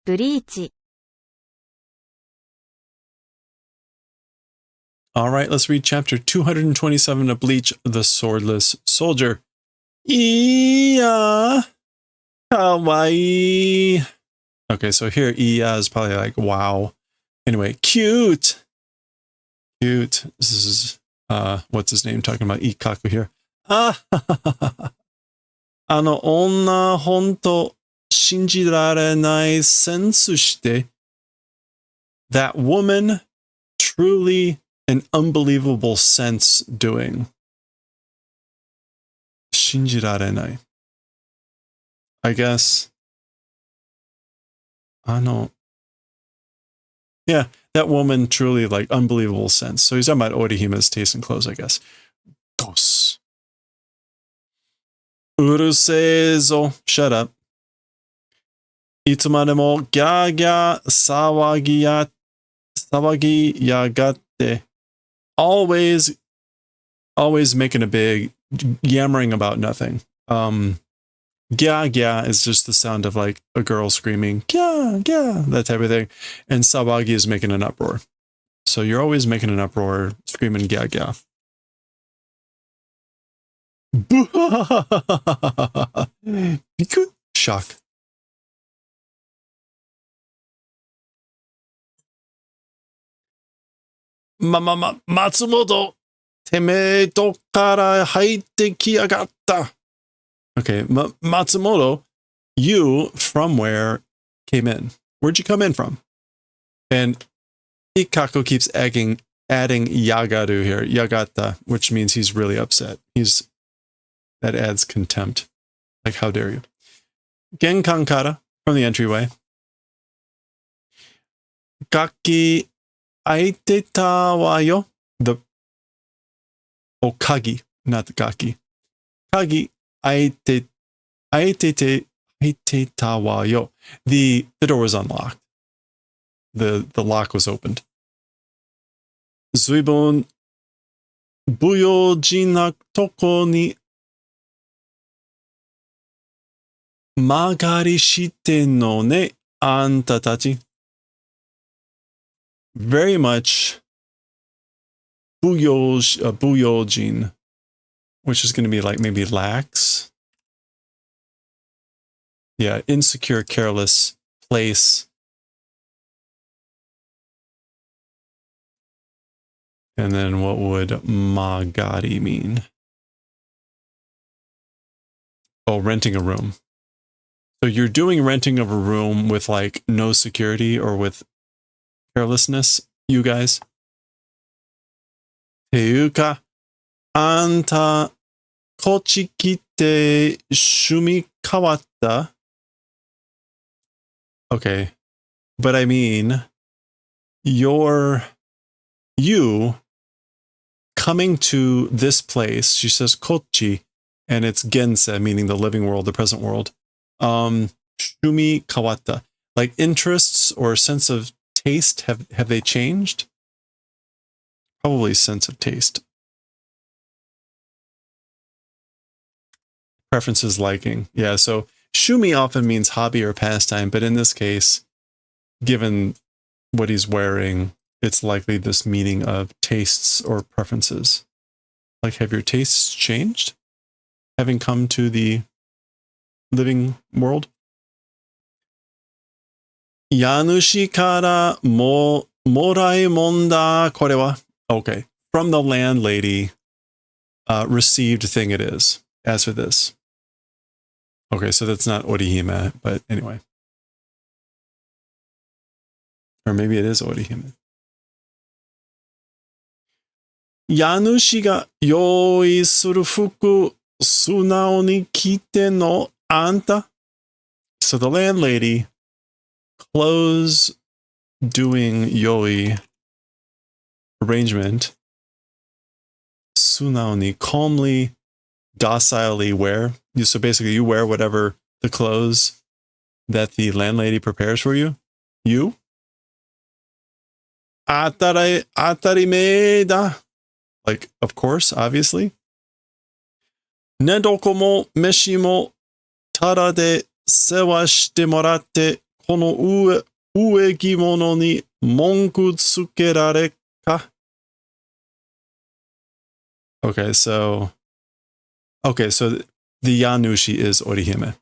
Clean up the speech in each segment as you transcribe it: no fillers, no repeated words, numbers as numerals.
ブリーチ All right, let's read chapter 227 of Bleach, The Swordless Soldier. Iya, kawaii. Okay, so here Iya is probably like, wow. Anyway, cute. Cute. This is, what's his name talking about Ikkaku here. Ah, 女ほんと信じられないセンスして。That woman, truly an unbelievable sense doing. 信じられない. I guess. Yeah, that woman truly like unbelievable sense. So he's talking about Orihime's taste in clothes, I guess. Gos. Uruseizo. Shut up. いつまでもギャーギャー騒ぎやがって. Always making a big yammering about nothing. Gya gya is just the sound of like a girl screaming, gya gya, that type of thing. And sawagi is making an uproar. So you're always making an uproar, screaming gya gya. Shock. Matsumoto, teme dokara haite kiyagatta. Okay, Matsumoto, you from where came in? Where'd you come in from? And Ikkaku keeps adding yagaru here, yagata, which means he's really upset. That adds contempt. Like, how dare you? Genkan kara, from the entryway. Gaki aiteta wa yo. Kagi, not the gaki. Kagi aiteta wa yo. The door was unlocked. The lock was opened. Zuibon buyoji na toko ni magari shite no ne, anta tachi. Very much buyojin, which is going to be like maybe lax. Yeah, insecure, careless, place. And then what would magari mean? Oh, renting a room. So you're doing renting of a room with like no security or with carelessness, you guys. Teuka, anta kochi kite shumi kawatta. Okay, but I mean, you coming to this place, she says kochi, and it's gense, meaning the living world, the present world. Shumi kawatta, like interests or sense of taste, have they changed? Probably sense of taste. Preferences, liking. Yeah, so shumi often means hobby or pastime, but in this case, given what he's wearing, it's likely this meaning of tastes or preferences. Like, have your tastes changed? Having come to the living world? Yanushi kara moraimonda kore wa. Okay, from the landlady, received thing it is. As for this. Okay, so that's not Orihime, but anyway. Or maybe it is Orihime. Yanushi ga yoi suru fuku sunao ni kite no anta. So the landlady, clothes doing yoi arrangement, sunao ni, calmly, docilely wear. So basically you wear whatever the clothes that the landlady prepares for you. You? Atarime da. Like, of course, obviously. Nedoko mo meshi mo tada de sewa shite moratte この植木物に文句つけられか? Okay, so the Yanushi is Orihime.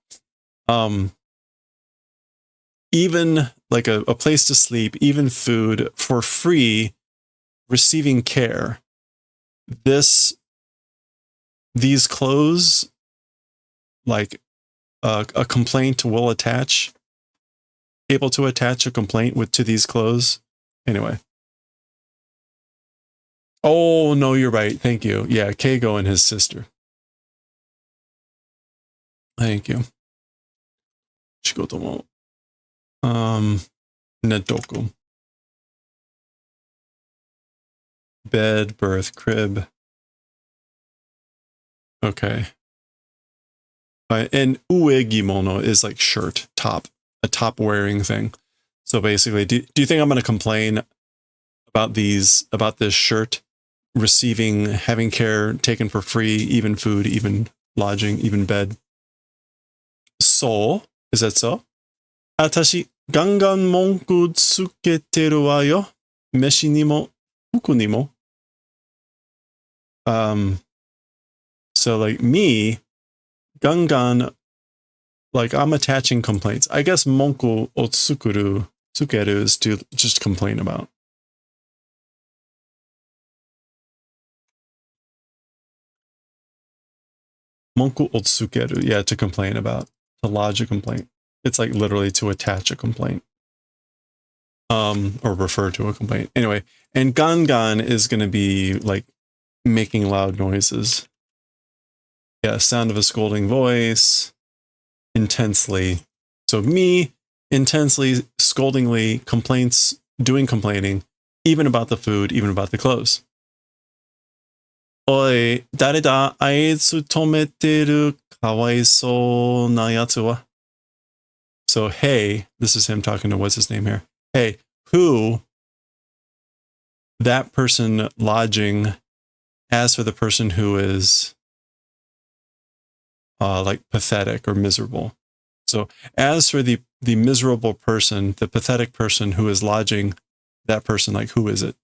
Even like a place to sleep, even food for free, receiving care. These clothes, like a complaint will attach, able to attach a complaint to these clothes. Anyway. Oh, no, you're right. Thank you. Yeah, Keigo and his sister. Thank you. Shigoto mo. Netoku. Bed, berth, crib. Okay. And uegimono is like shirt, top, a top wearing thing. So basically, do you think I'm going to complain about this shirt, having care taken for free, even food, even lodging, even bed? So, is that so? Atashi, gangan monku tsuketeru wa yo. Meshi ni mo, fuku ni mo. So like me, gangan, like I'm attaching complaints. I guess monku o tsukeru is to just complain about. Monku o tsukeru, yeah, to complain about, to lodge a complaint. It's like literally to attach a complaint. Or refer to a complaint. Anyway, and gangan is going to be like making loud noises. Yeah, sound of a scolding voice, intensely. So me, intensely, scoldingly, doing complaining, even about the food, even about the clothes. Oi, dare da aitsu tometeru kawaisou na yatsu wa? So, hey, this is him talking to what's his name here. Hey, who, that person lodging, as for the person who is like pathetic or miserable. So as for the miserable person, the pathetic person who is lodging that person, like who is it?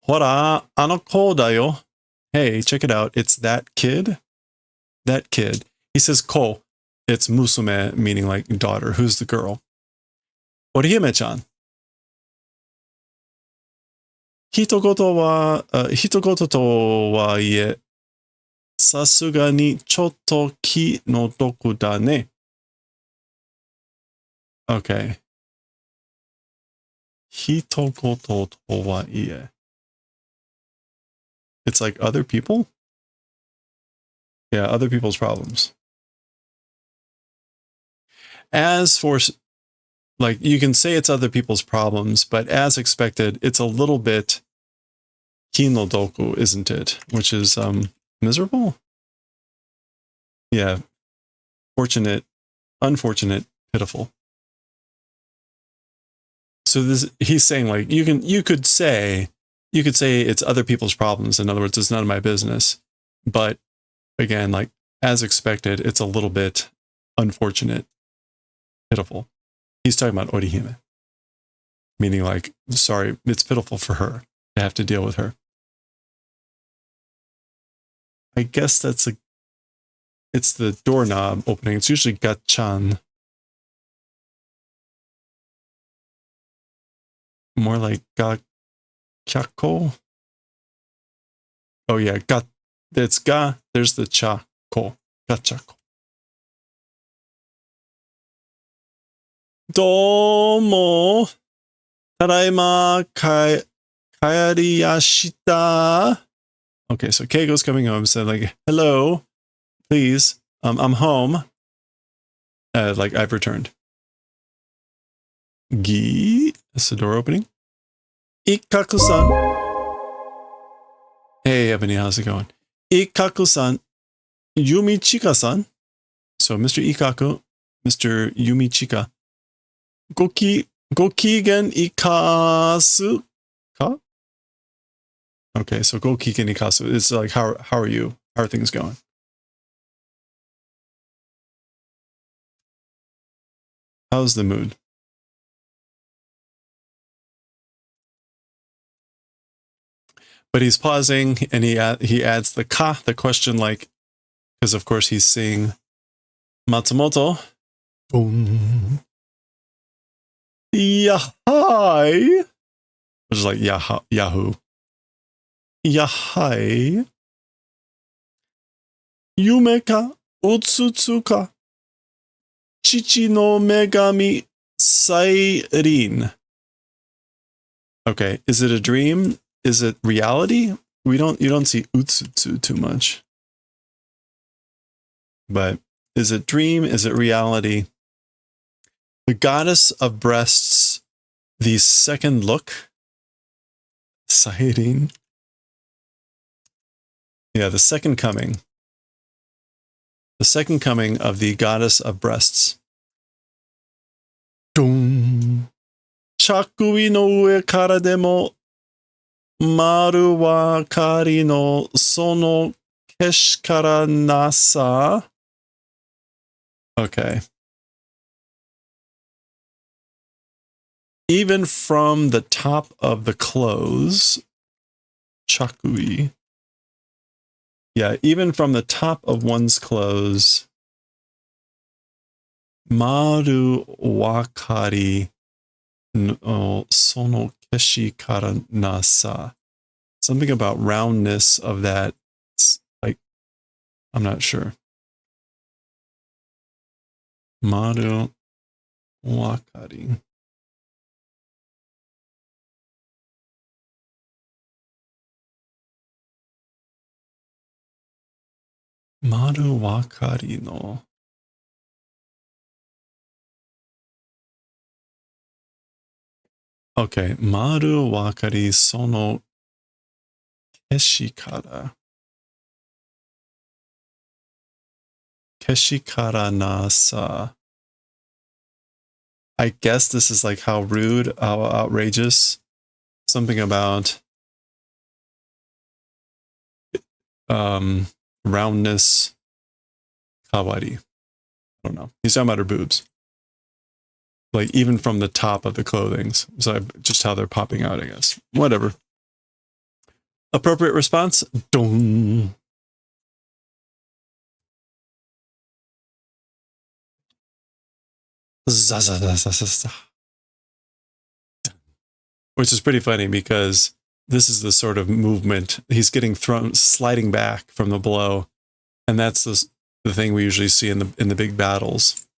Hora, ano ko da yo. Hey, check it out. It's that kid. That kid. He says ko. It's musume, meaning like daughter. Who's the girl? Orihime-chan. Hitogoto to waie, sasuga ni chotto ki no doku da ne. Okay. Hitogoto to waie. It's like other people? Yeah, other people's problems. As for, like, you can say it's other people's problems, but as expected, it's a little bit kinodoku, isn't it? Which is miserable? Yeah. Fortunate, unfortunate, pitiful. So he's saying like you could say it's other people's problems. In other words, it's none of my business. But again, like as expected, it's a little bit unfortunate, pitiful. He's talking about Orihime, meaning like, sorry, it's pitiful for her to have to deal with her. I guess it's the doorknob opening. It's usually gachan. More like ga-kyako. Oh yeah, it's ga, there's the cha-ko. Gachako. Domo. Tadaima kaeriyashita. Okay, so Keigo's coming home, said like, hello, please, I'm home. Like I've returned. Gi, that's the door opening. Ikaku-san. Hey, Ebony, how's it going? Ikaku-san, Yumichika-san. So Mr. Ikaku, Mr. Yumichika. Gokigen ikasu ka? Okay, so Gokigen ikasu. It's like, how are you? How are things going? How's the mood? But he's pausing, and he adds the ka, the question, like, because of course he's seeing Matsumoto. Boom. Yahai. Which is like Yahoo. Yahai. Yume ka utsutsu ka. Chichi no megami sairin. Okay, is it a dream? Is it reality? You don't see utsutsu too much. But is it dream? Is it reality? The goddess of breasts, the second look. Sairin. Yeah, the second coming. The second coming of the goddess of breasts. Dum. Chakui no ue kara demo maru wa kari no sono keshikara nasa. Okay. Even from the top of the clothes, chakui. Yeah, even from the top of one's clothes, maru wakari no sono keshikara nasa. Something about roundness of that. Like, I'm not sure. Maru wakari. Maru wakari no. Okay, maru wakari sono keshikara. Keshikara nasa. I guess this is like how rude, how outrageous. Something about roundness. Kawari. I don't know. He's talking about her boobs. Like even from the top of the clothing. So just how they're popping out, I guess. Whatever. Appropriate response? Dong. Which is pretty funny because this is the sort of movement he's getting thrown, sliding back from the blow, and that's the thing we usually see in the big battles.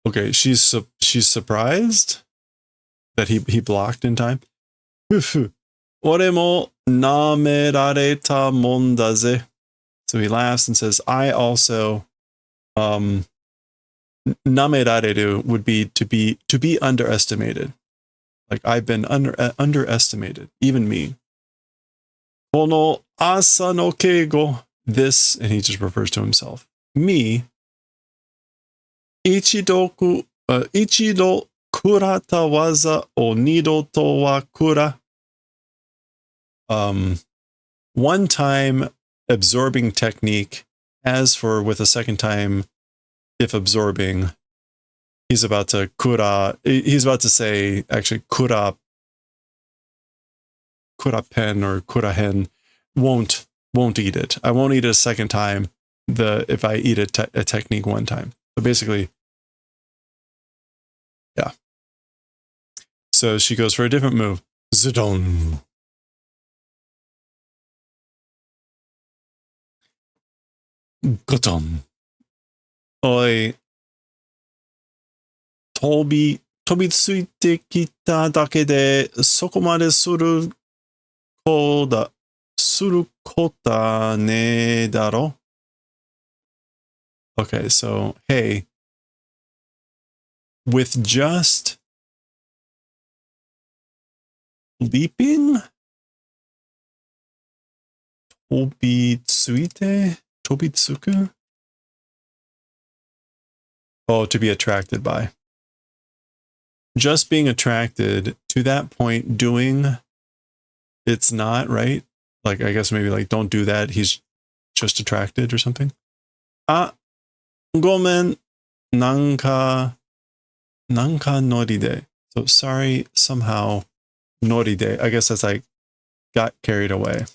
Okay, she's surprised that he blocked in time. Ore mo namerareta mon da ze. So he laughs and says, I also, namerareru would be to be underestimated. Like I've been underestimated, even me. Kono asa no keigo, this, and he just refers to himself. Me, ichido kurata waza o nido to wa kura. One time absorbing technique, as for with a second time, if absorbing, he's about to say, actually, kura pen or kura hen won't eat it. I won't eat it a second time if I eat a technique one time. But basically, yeah. So she goes for a different move. Zidon. Goton. Oi. 飛びついてきただけで、そこまでするこだねだろ? Okay, so, hey, with just leaping, tobitsuku? Oh, to be attracted by. Just being attracted to that point, doing, it's not, right? Like, I guess maybe like, don't do that. He's just attracted or something. Ah, gomen, nanka noride. So sorry, somehow, noride. I guess that's like, got carried away.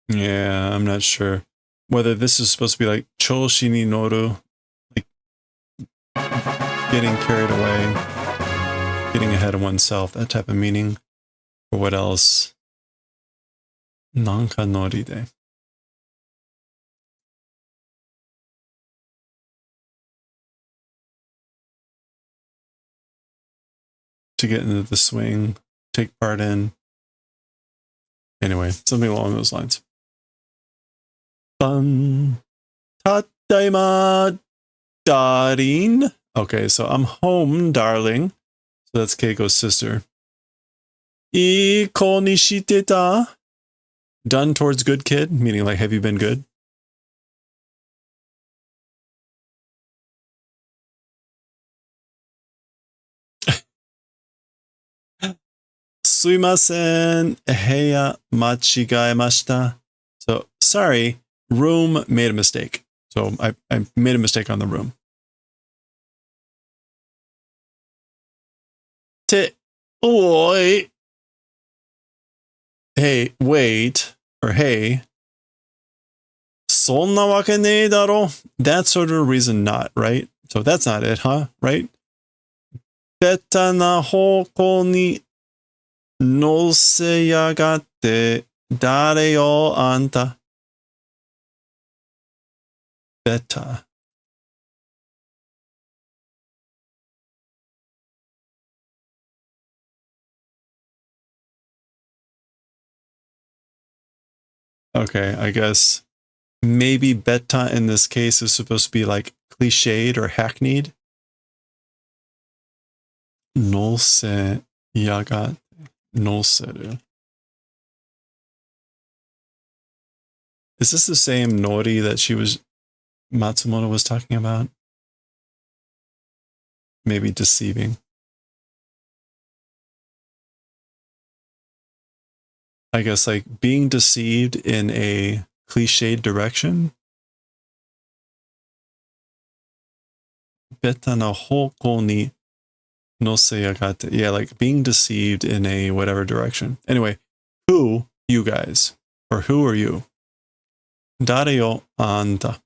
Yeah, I'm not sure whether this is supposed to be like choshi ni noru, like getting carried away, getting ahead of oneself, that type of meaning, or what else? Nanka noride. To get into the swing, take part in. Anyway, something along those lines. Fun. Tadaima, darling. Okay, so I'm home, darling. So that's Keiko's sister. Ii ko ni shite ta? Done towards good kid, meaning like, have you been good? Suimasen, heya machigaemashita. So, sorry, room made a mistake. So I made a mistake on the room. Oi. Hey, wait. Or hey. そんなわけねえだろ. That sort of a reason not, right? So that's not it, huh? Right? ベタな方向に乗せやがって、誰よ、あんた。Beta. Okay, I guess maybe beta in this case is supposed to be like cliched or hackneyed. Nose yaga noseru. Is this the same nori that Matsumoto was talking about? Maybe deceiving. I guess like being deceived in a cliched direction. Beta no hoko ni noseyagate. Yeah, like being deceived in a whatever direction. Anyway, who, you guys, or who are you? Dare yo anta.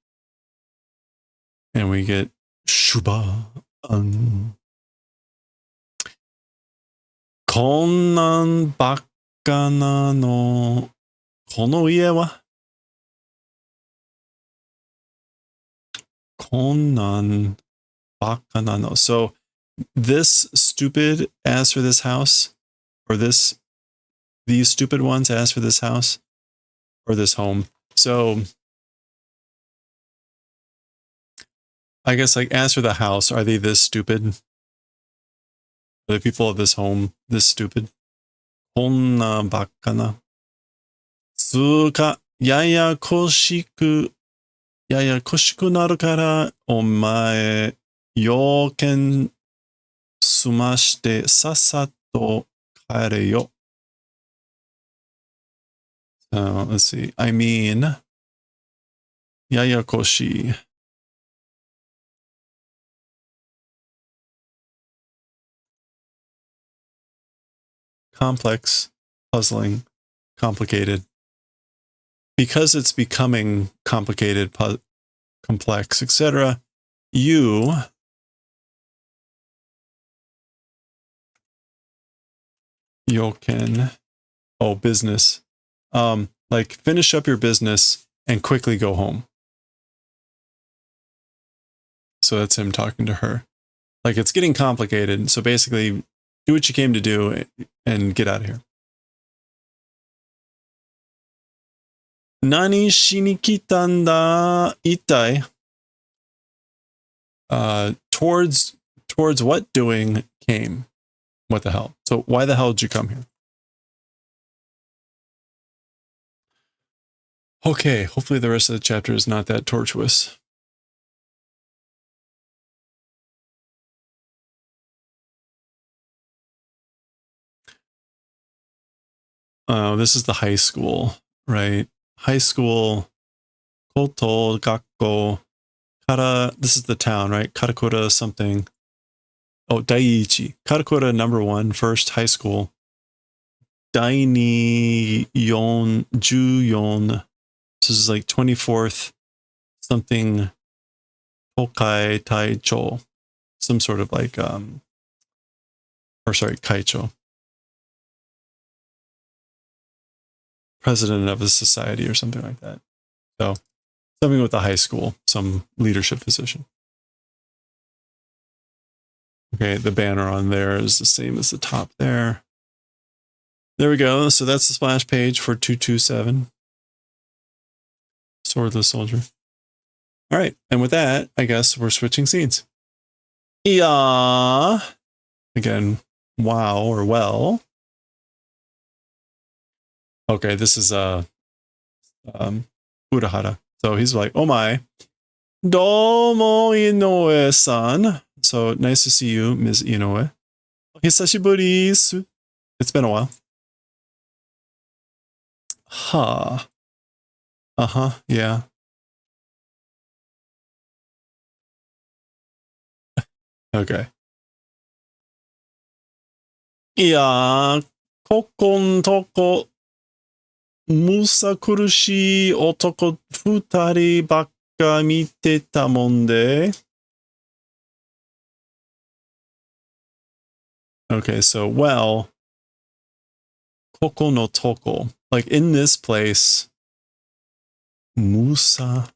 And we get shuba an. こんなんばっかなの。この家はこんなんばっかなの. So this stupid asks for this house, or these stupid ones ask for this house, or this home. So I guess like ask for the house. Are they this stupid? Are the people of this home this stupid? こんなばっかな。つうか、ややこしくなるから、お前、要件済ましてさっさと帰れよ。Let's see. I mean, ややこしい。Complex, puzzling, complicated. Because it's becoming complicated, complex, etc., you can, business. Like finish up your business and quickly go home. So that's him talking to her. Like it's getting complicated. So basically, do what you came to do and get out of here. Nani shi ni kitanda itai? Towards what doing came? What the hell? So why the hell did you come here? Okay, hopefully the rest of the chapter is not that tortuous. This is the high school, right? High school, koto, gakko, kara, this is the town, right? Karakura something. Oh, Daiichi. Karakura number 1, first high school. Daini yon, juyon. This is like 24th something Tokai Taicho. Some sort of like, Kaicho. President of a society or something like that. So something with a high school, some leadership position. Okay, the banner on there is the same as the top there. There we go. So that's the splash page for 227. Swordless Soldier. All right. And with that, I guess we're switching scenes. Yeah. Again, wow or well. Okay, this is Urahara. So he's like, oh my. Domo Inoue-san. So nice to see you, Ms. Inoue. Hisashiburi desu. It's been a while. Ha. Uh-huh, yeah. Okay. いやー、ここんとこ、むさ苦しい男二人ばっか見てたもんで。Okay, so, well, ここのとこ, like in this place, Musa?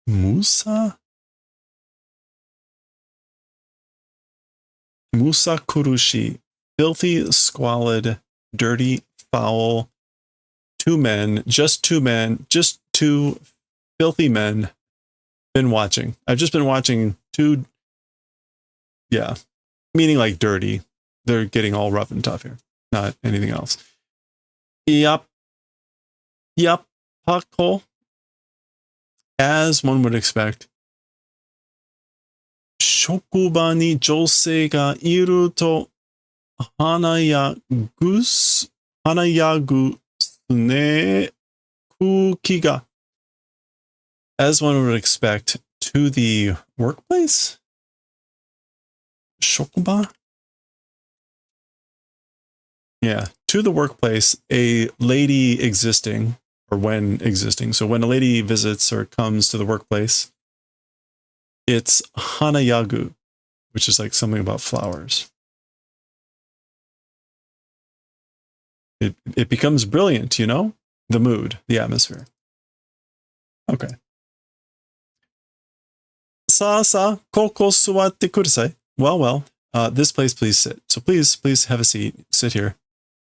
Musa kurushi, filthy, squalid, dirty, foul, just two filthy men been watching. I've just been watching two, yeah, meaning like dirty. They're getting all rough and tough here, not anything else. Yep, Paco, as one would expect. 職場に女性がいると華やぐすね空気が as one would expect to the workplace? 職場? Yeah, to the workplace, a lady existing, or when existing. So when a lady visits or comes to the workplace, it's hanayagu, which is like something about flowers. It becomes brilliant, you know? The mood, the atmosphere. Okay. さあさあ、ここ座ってください. Well, this place, please sit. So please have a seat. Sit here.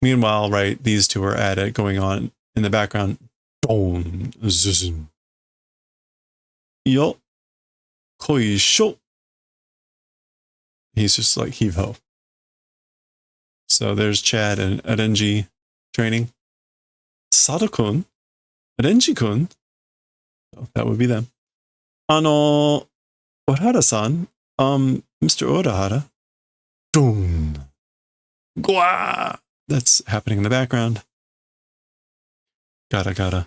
Meanwhile, right, these two are at it, going on in the background. Don, zuzun. Yo, koisho. He's just like heave ho. So there's Chad and Arenji training. Sado-kun, Arenji-kun. So that would be them. Urahara-san, Mr. Urahara. Boom. Gwa! That's happening in the background. Gara.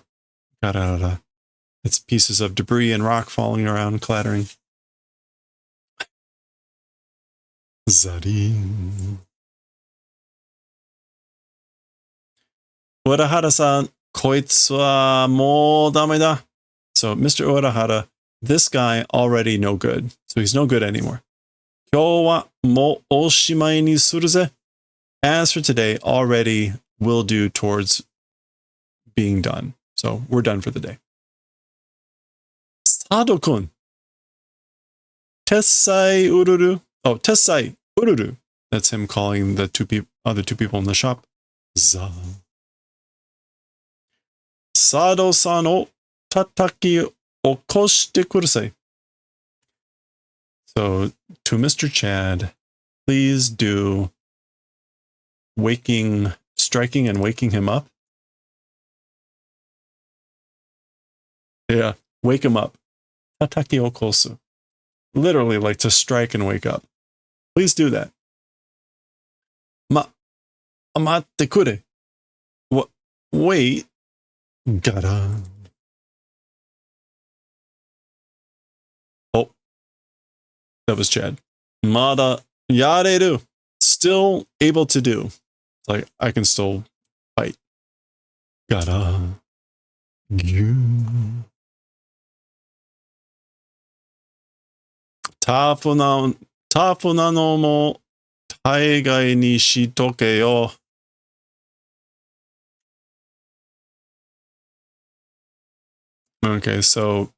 It's pieces of debris and rock falling around, clattering. Zarin. Urahara-san, koitsu wa mou dame da. So Mr. Urahara, this guy already no good. So he's no good anymore. Kyou wa mo oshimai ni suru ze. As for today, already will do towards being done. So we're done for the day. Sado-kun. Tessai ururu. Oh, Tessai ururu. That's him calling the other two people in the shop. Za. Sado-san o tataki okoshite kudasai. So to Mr. Chad, please do striking and waking him up. Yeah. Wake him up. Tataki okosu. Literally, like to strike and wake up. Please do that. Amatte kure. Wait. Gara. Oh, that was Chad. Mada yareru. Still able to do. It's like, I can still fight. Gara. Gyu. Tafu nano mo taigai ni shitoke yo. Okay, so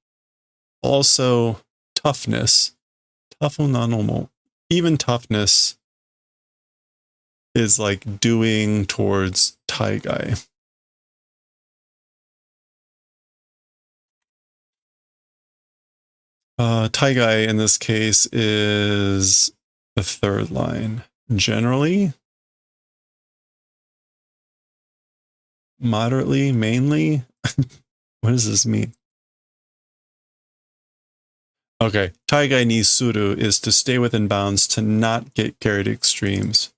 also toughness. Tafu nano mo. Even toughness is like doing towards taigai. Taigai in this case is the third line. Generally, moderately, mainly. What does this mean? Okay, taigai ni suru is to stay within bounds, to not get carried to extremes.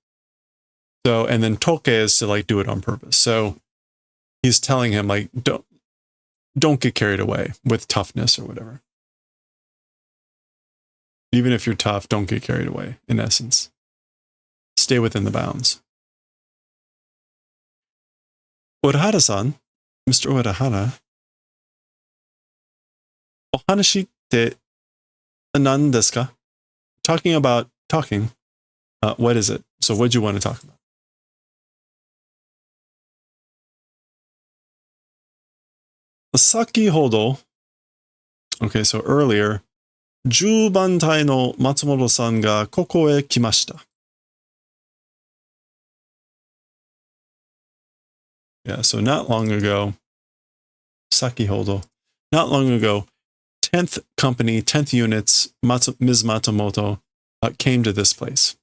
So, and then toke is to like do it on purpose. So he's telling him like, don't get carried away with toughness or whatever. Even if you're tough, don't get carried away, in essence. Stay within the bounds. Urahara-san, Mr. Urahara, ohanashi te nan desu ka? Talking about talking. What is it? So what do you want to talk about? Sakihodo. Okay, so earlier, 10番隊の松本さんがここへ来ました。Yeah, so not long ago, Sakihodo, not long ago, 10th company, 10th units, Ms. Matsumoto came to this place.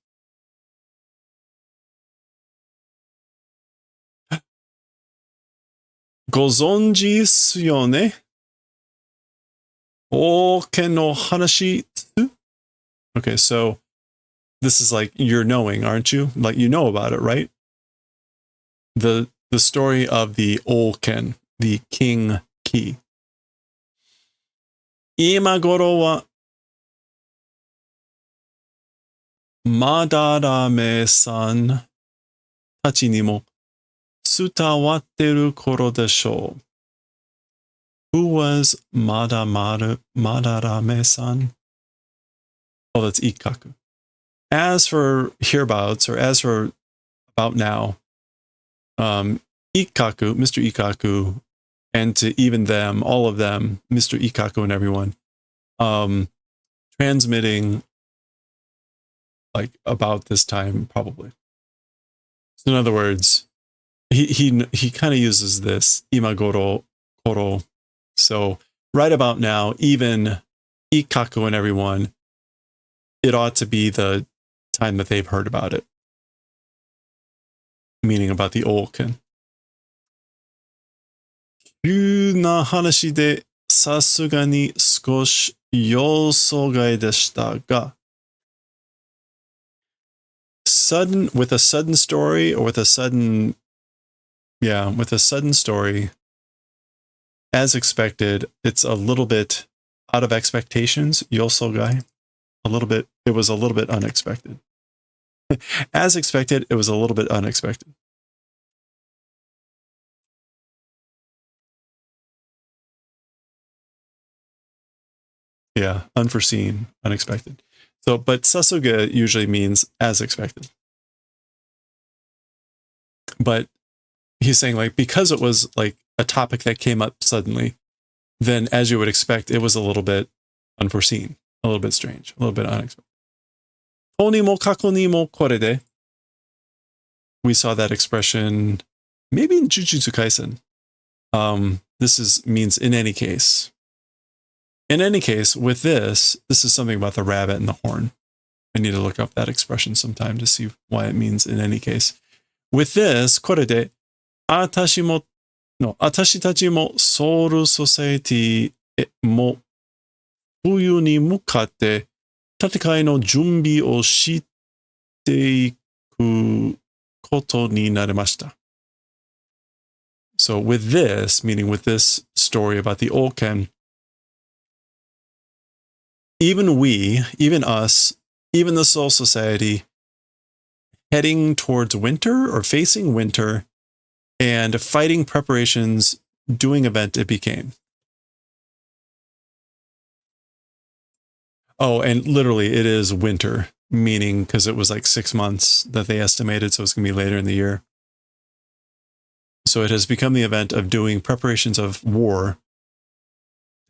Gozonji desu yo ne? Oken no hanashi tsu? Okay, so this is like you're knowing, aren't you? Like you know about it, right? The story of the Oken, the king key. Imagoro wa Madarame-san tachi ni mo tsutawatte koro deshou. Who was Madarame-san? Oh, that's Ikkaku. As for hereabouts, or as for about now, Ikkaku, Mr. Ikkaku, and to even them, all of them, Mr. Ikkaku and everyone, transmitting like about this time, probably. So in other words, he kind of uses this imagoro koro. So right about now, even Ikkaku and everyone, it ought to be the time that they've heard about it. Meaning about the Oken. 急な話でさすがに少し予想外でしたが sudden, with a sudden story, or with a sudden, with a sudden story, as expected, it's a little bit out of expectations, yosogai. A little bit, it was a little bit unexpected. As expected, it was a little bit unexpected. Yeah, unforeseen, unexpected. So, but sasuga usually means as expected. But he's saying like, because it was like a topic that came up suddenly, then as you would expect, it was a little bit unforeseen, a little bit strange, a little bit unexpected. To ni mo kako ni mo kore de. We saw that expression maybe in Jujutsu Kaisen. This means in any case. In any case, with this is something about the rabbit and the horn. I need to look up that expression sometime to see why it means in any case. With this, これで、私たちもソウルソサエティも冬に向かって戦いの準備をしていくことになりました。So with this, meaning with this story about the Olken, even we, even us, even the Soul Society, heading towards winter or facing winter and fighting preparations, doing event it became. Oh, and literally it is winter, meaning because it was like 6 months that they estimated, so it's going to be later in the year. So it has become the event of doing preparations of war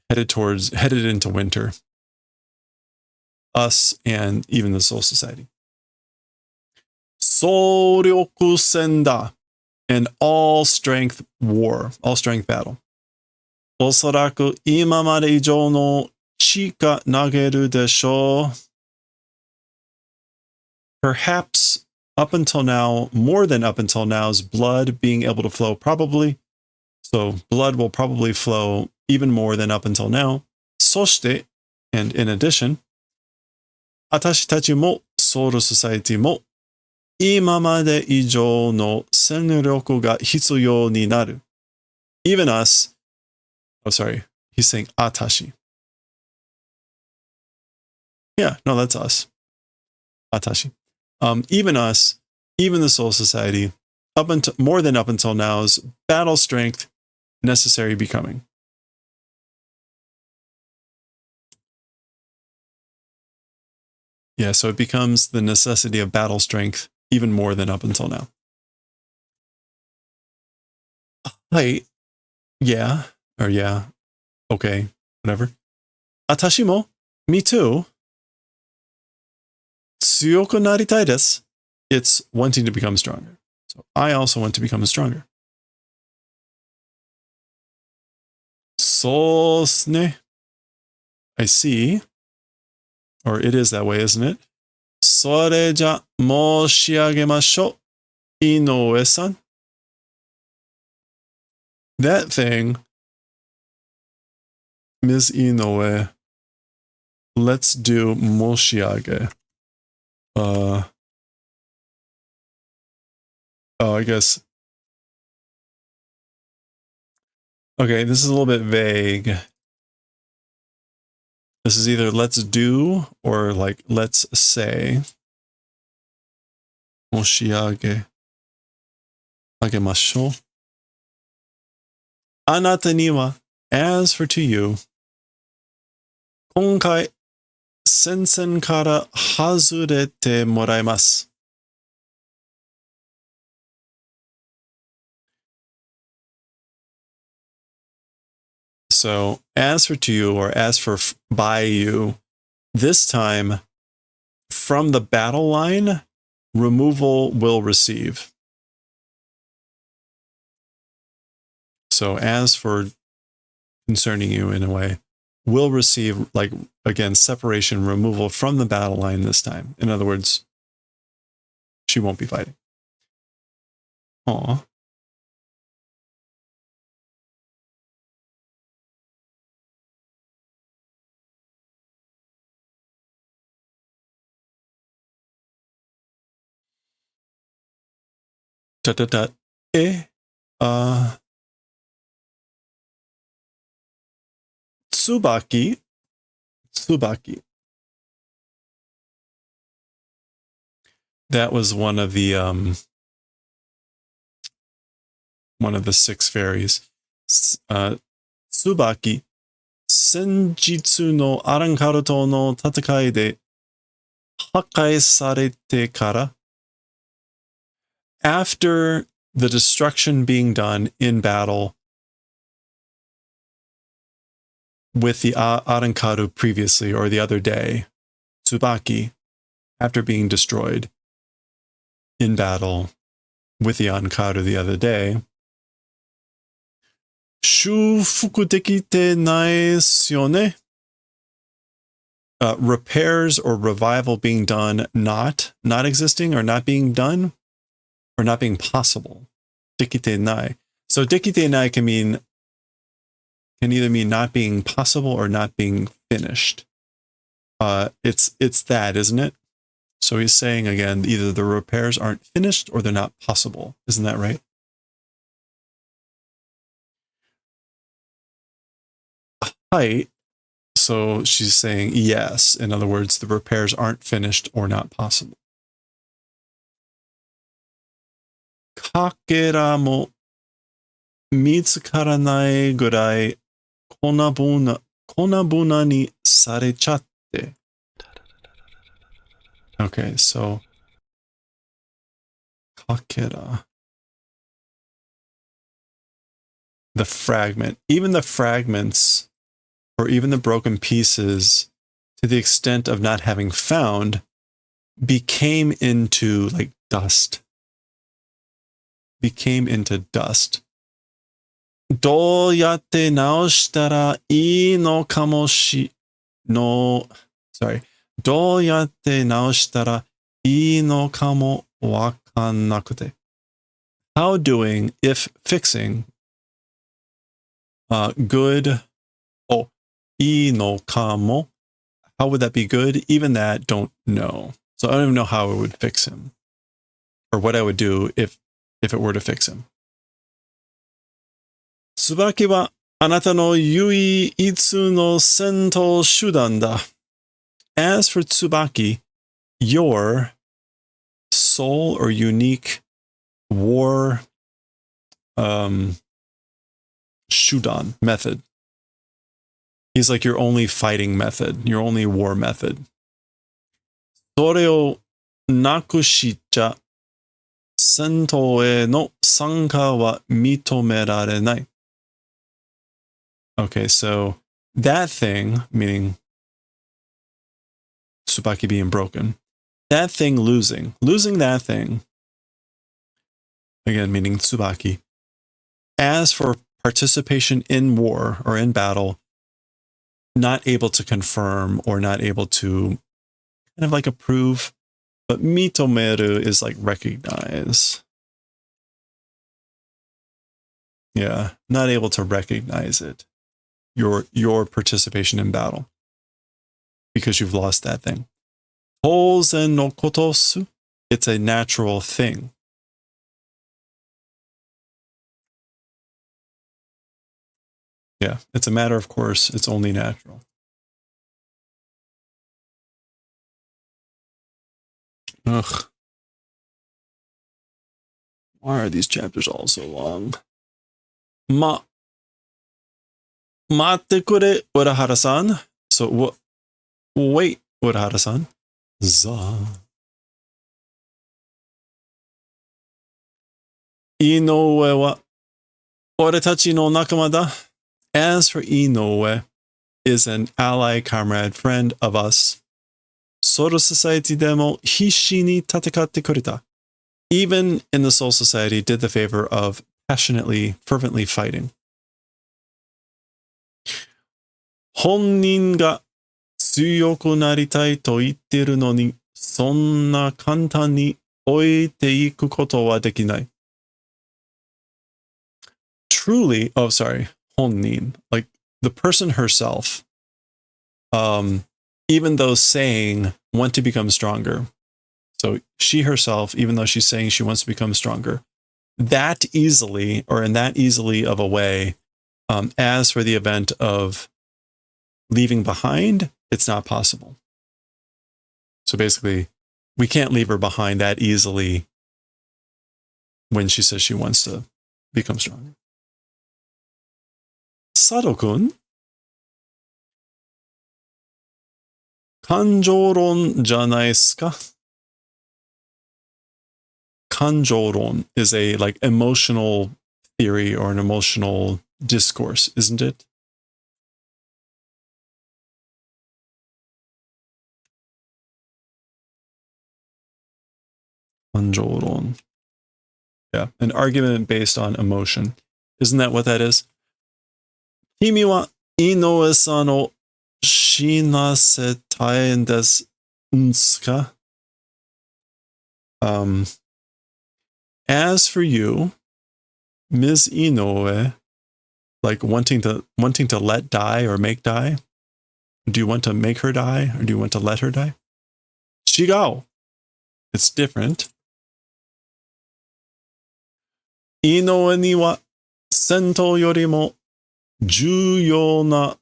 headed into winter. Us and even the Soul Society. 総力戦だ an all-strength war, all-strength battle. おそらく今まで以上の血が投げるでしょう. Perhaps up until now, more than up until now's blood being able to flow, probably. So blood will probably flow even more than up until now. そして, and in addition, 私たちもソウルソサエティも今まで以上の戦力が必要になる. Even us, oh sorry, he's saying atashi. Yeah, no, that's us. Atashi. Even us, even the Soul Society, up until more than up until now's battle strength necessary becoming. Yeah, so it becomes the necessity of battle strength even more than up until now. Hi. Yeah. Or yeah. Okay. Whatever. Atashi mo. Me too. 強くなりたいです. It's wanting to become stronger. So I also want to become stronger. そうっすね. I see. Or it is that way, isn't it? それじゃ申し上げましょう。井上さん. That thing, Ms. Inoue, let's do 申し上げ. Oh, I guess. Okay, this is a little bit vague. This is either let's do or like let's say. 申し上げましょう. あなたには as for to you. 今回戦線から外れてもらいます. So, as for to you or as for by you, this time from the battle line, removal will receive. So, as for concerning you in a way, will receive, like, again, separation, removal from the battle line this time. In other words, she won't be fighting. Aw. Tsubaki. That was one of the 6 fairies. Tsubaki. 先日のアランカルトの戦いで破壊されてから after the destruction being done in battle with the Arankaru previously or the other day, Tsubaki, after being destroyed in battle with the Arankaru the other day, 修復できてないっすよね. Repairs or revival being done, not existing or not being done or not being possible. できてない. So できてない can mean can either mean not being possible or not being finished. It's that, isn't it? So he's saying again, either the repairs aren't finished or they're not possible. Isn't that right? Right. So she's saying yes. In other words, the repairs aren't finished or not possible. Kakera mo mitsukaranai gurai konabuna ni sarechatte. Okay, so kakera. The fragment. Even the fragments or even the broken pieces, to the extent of not having found, became into like dust. Became into dust. どうやって直したらいいのかもしの sorry どうやって直したらいいのかもわかんなくて how doing if fixing good いいのかも how would that be good? Even that don't know. So I don't even know how it would fix him or what I would do if it were to fix him. 椿はあなたの唯一の戦闘手段だ。As for Tsubaki, your sole or unique war shudan method. He's like your only fighting method, your only war method. それをなくしちゃ戦闘への参加は認められない。Okay, so that thing, meaning Tsubaki being broken, that thing losing that thing, again, meaning Tsubaki, as for participation in war or in battle, not able to confirm or not able to kind of like approve, but mitomeru is like recognize. Yeah, not able to recognize it. Your participation in battle because you've lost that thing. Tozen no kotosu, it's a natural thing. Yeah, it's a matter of course, it's only natural. Ugh. Why are these chapters all so long? Mate kure, Urahara-san. So, wait, Urahara-san. Za. Inoue wa oretachi no nakama da. As for Inoue, is an ally, comrade, friend of us. Soul Society demo hishi ni tatekatte kureta. Even in the Soul Society, did the favor of passionately, fervently fighting. 本人が強くなりたいと言っているのに、そんな簡単に置いていくことはできない。Truly, oh, sorry, 本人, like the person herself, even though saying want to become stronger. So she herself, even though she's saying she wants to become stronger, that easily, or in that easily of a way, as for the event of leaving behind, it's not possible. So basically, we can't leave her behind that easily when she says she wants to become stronger. Sado-kun, 感情論じゃないですか? Kanjoron is a like emotional theory or an emotional discourse, isn't it? Kanjoron. Yeah, an argument based on emotion. Isn't that what that is? Kimi wa Inoue-san o shinasetai en desu ka? As for you, Ms. Inoue, like wanting to let die or make die? Do you want to make her die or do you want to let her die? Shigao. It's different. Inoue ni wa sento yorimo juyou na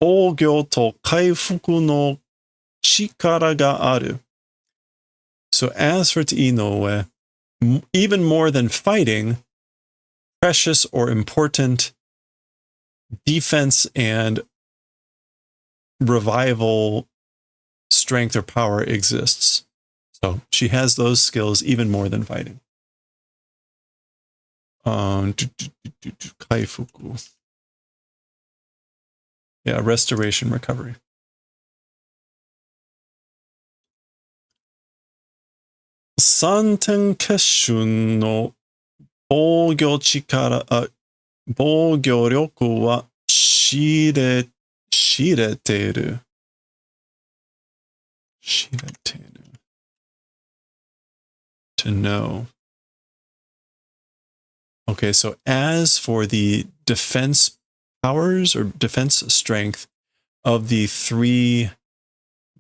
ogyo to kaifuku no chikara ga aru. So as for Inoue, even more than fighting, precious or important defense and revival strength or power exists. So she has those skills even more than fighting. Kaifuku. Yeah, restoration, recovery. Santen kesshun no bougyo chikara, bougyo ryoku wa shireteru. Shireteru. To know. Okay, so as for the defense powers or defense strength of the 3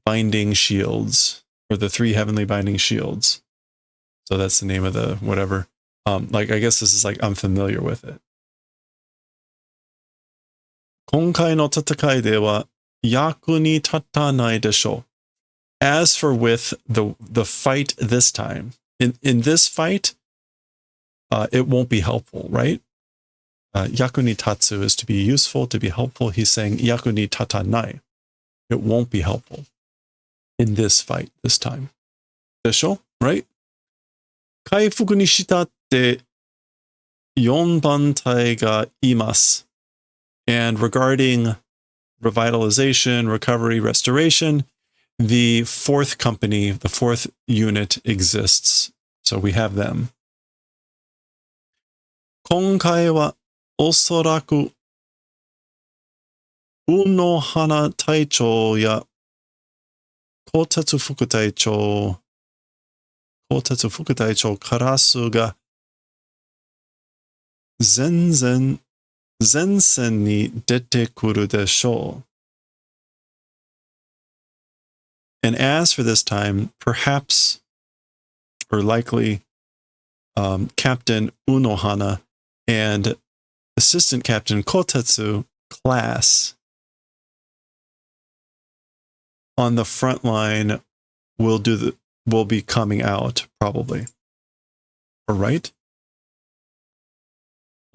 binding shields, or the 3 heavenly binding shields. So that's the name of the whatever. Like, I guess this is like, I'm familiar with it. Konkai no tatakai de wa yaku ni tatanai desho. As for with the fight this time, in this fight, it won't be helpful, right? Yaku ni tatsu is to be useful, to be helpful. He's saying yaku ni tatanai. It won't be helpful in this fight this time. Desho, right? Kaifuku ni shitatte 4 bantai ga imasu. And regarding revitalization, recovery, restoration, the 4th company, the 4th unit exists. So we have them. Konkai wa osoraku Unohana Taicho ya Kotetsu Fukutaicho Karasu ga Zensen ni dete kuru desho. And as for this time, perhaps, or likely, Captain Unohana and Assistant Captain Kotetsu class on the front line will be coming out, probably. All right?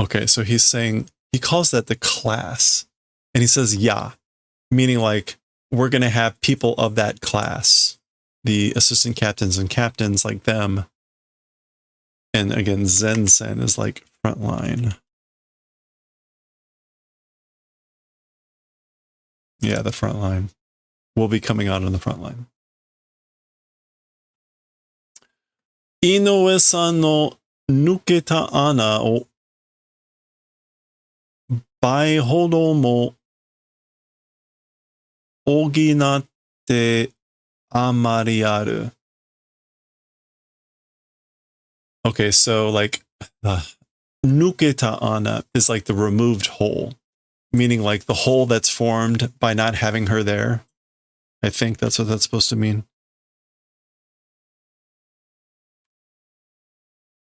Okay, so he's saying, he calls that the class. And he says, yeah, meaning like, we're going to have people of that class, the assistant captains and captains like them. And again, Zensen is like front line. Yeah, the front line will be coming out on the front line. Inoue-san no nuketa ana o bai hodo mo oginatte amari aru. Okay, so like nuketa ana is like the removed hole, meaning like the hole that's formed by not having her there. I think that's what that's supposed to mean.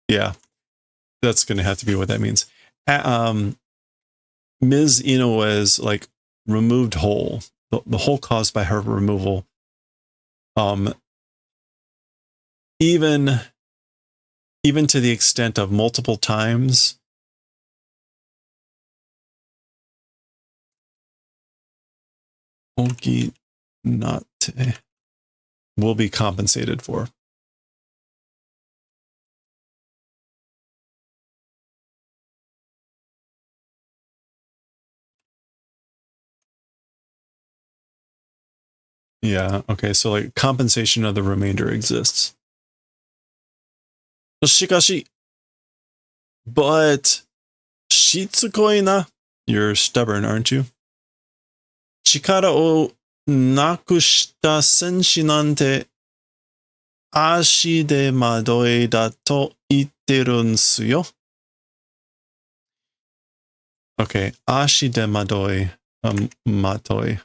Yeah, that's going to have to be what that means. Ms. Inoue's like removed hole, the hole caused by her removal, even to the extent of multiple times, Oginate will be compensated for. Yeah, okay, so like compensation of the remainder exists. Shikashi, but shitsukoi na. You're stubborn, aren't you? Chikara o nakushita senshi nante ashi de madoe da to itteru nsu yo. Okay, ashi de madoi, matoi.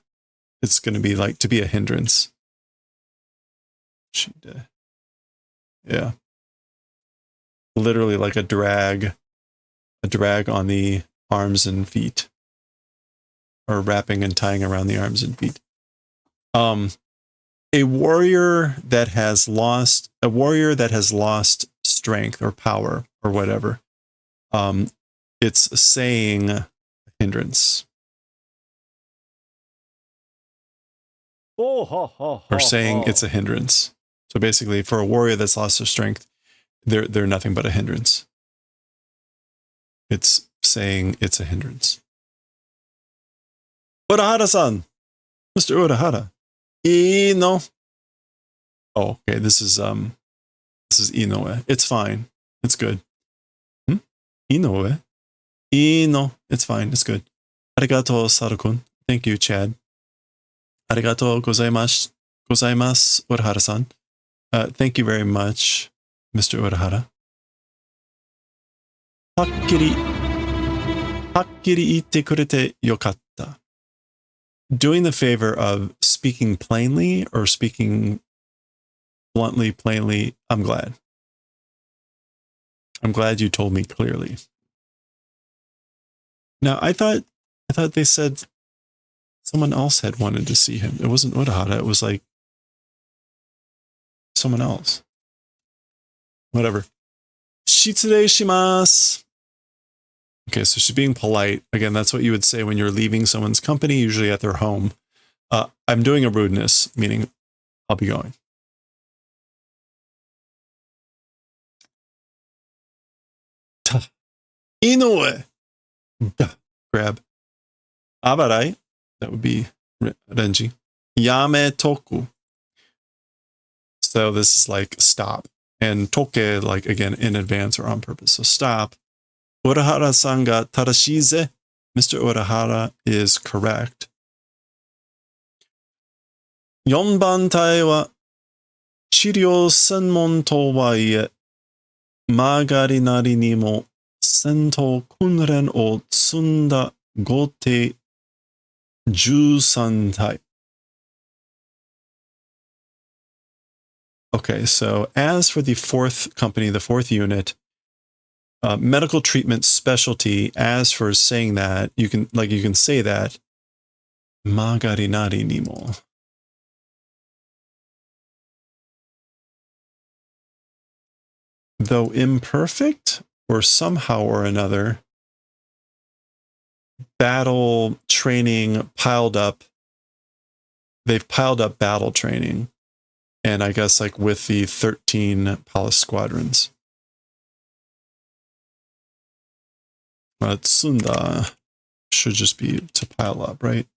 It's going to be like to be a hindrance. Yeah. Literally like a drag on the arms and feet, or wrapping and tying around the arms and feet. A warrior that has lost strength or power or whatever. It's saying hindrance. Or saying it's a hindrance. So basically, for a warrior that's lost their strength, they're nothing but a hindrance. It's saying it's a hindrance. Urahara-san, Mr. Urahara. Ino. Oh, okay. This is Inoue. It's fine. It's good. Inoue. Ino. It's fine. It's good. Arigato, Saru-kun. Thank you, Chad. Arigato gozaimasu, Urahara-san. Thank you very much, Mr. Urahara. Hakkiri itte kurete yokatta. Doing the favor of speaking plainly or speaking bluntly, plainly, I'm glad. I'm glad you told me clearly. Now, I thought they said someone else had wanted to see him. It wasn't Urahara. It was like someone else. Whatever. Shitsurei shimasu. Okay, so she's being polite. Again, that's what you would say when you're leaving someone's company, usually at their home. I'm doing a rudeness, meaning I'll be going. Inoue. Grab. Abarai. That would be Renji. Yame toku. So this is like stop. And toke, like again, in advance or on purpose. So stop. Urahara-san ga tarashii ze. Mr. Urahara is correct. 4番隊は治療専門とはいえ、曲がりなりにも戦闘訓練を積んだ合計13隊。Okay, so as for the fourth company, the fourth unit, medical treatment specialty, as for saying that, you can say that, magari nari ni mo. Though imperfect, or somehow or another, battle training piled up. They've piled up battle training. And I guess like with the 13 palace squadrons. Tsunda should just be to pile up, right?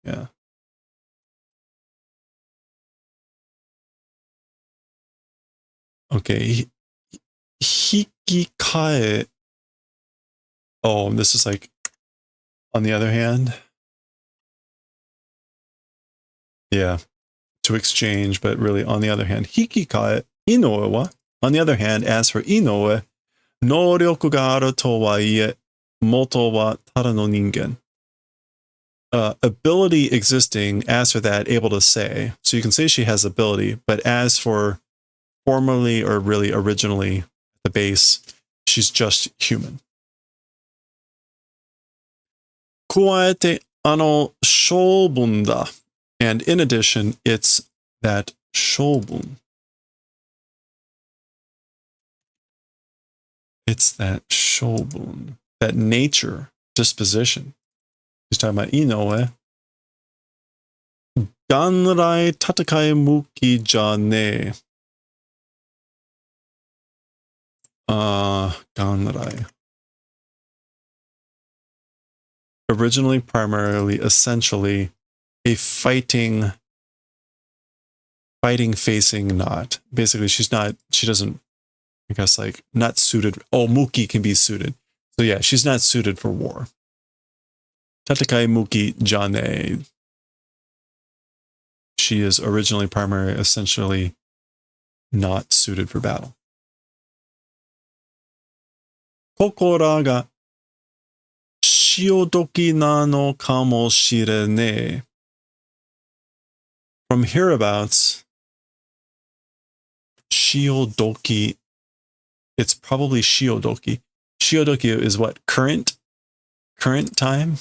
Yeah. Okay. Hikikae. Oh, this is like, on the other hand. Yeah. To exchange, but really on the other hand, Hikikae Inoue wa, on the other hand, as for Inoue, nouryoku ga aru to waie, moto wa tara no ningen. Ability existing, as for that, able to say. So you can say she has ability, but as for formerly or really originally, the base, she's just human. Kuaete ano shobun da. And in addition, it's that shobun. It's that shobun, that nature, disposition. He's talking about Inoue. Ganrai tatakai muki ja ne. Ganrai. Originally, primarily, essentially, a fighting facing not. Basically, she doesn't, I guess, like, not suited. Oh, Muki can be suited. So yeah, she's not suited for war. Tatakai Muki Jane. She is originally, primarily, essentially not suited for battle. Kokora ga shiodoki nano kamoshirene. From hereabouts, shiodoki, it's probably shiodoki. Shiodoki is what? Current time?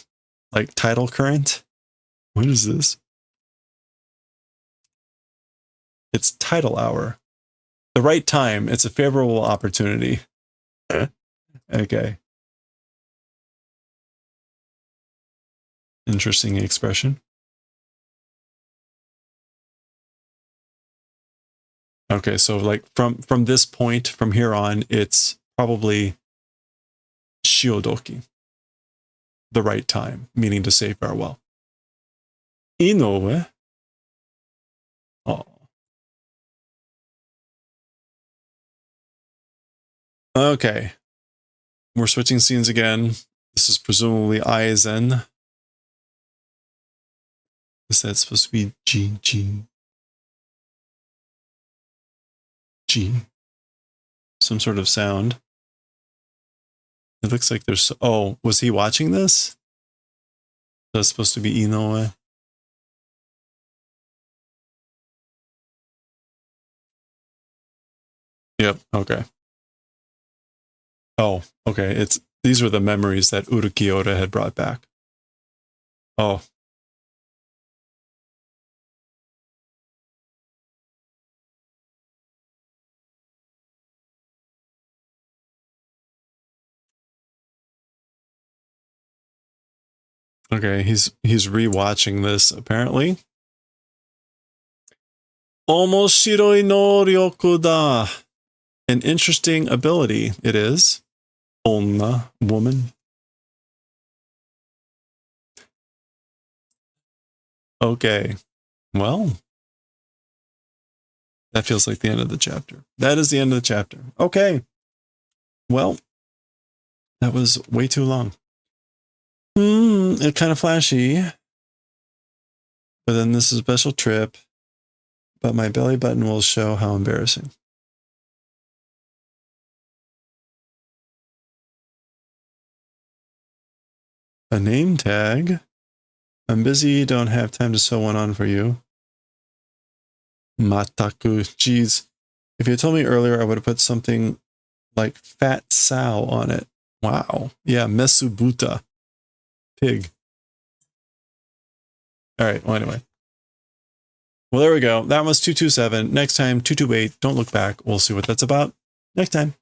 Like tidal current? What is this? It's tidal hour. The right time. It's a favorable opportunity. Okay. Interesting expression. Okay, so like from this point, from here on, it's probably shiodoki. The right time, meaning to say farewell. Inoue. Oh. Okay. We're switching scenes again. This is presumably Aizen. Is that supposed to be G? Some sort of sound. It looks like there's... Oh, was he watching this? That's supposed to be Inoue. Yep, okay. Oh, okay. These were the memories that Uruki-Oda had brought back. Oh. Okay, he's rewatching this apparently. Omoshiroi no ryoku da. An interesting ability it is. Onna, woman. Okay. Well, that feels like the end of the chapter. That is the end of the chapter. Okay. Well, that was way too long. It's kind of flashy. But then this is a special trip. But my belly button will show how embarrassing. A name tag. I'm busy, don't have time to sew one on for you. Mataku. Jeez. If you had told me earlier, I would have put something like Fat Sow on it. Wow. Yeah, Mesubuta. Pig. All right, well, anyway. Well, there we go. That was 227. Next time, 228. Don't look back. We'll see what that's about next time.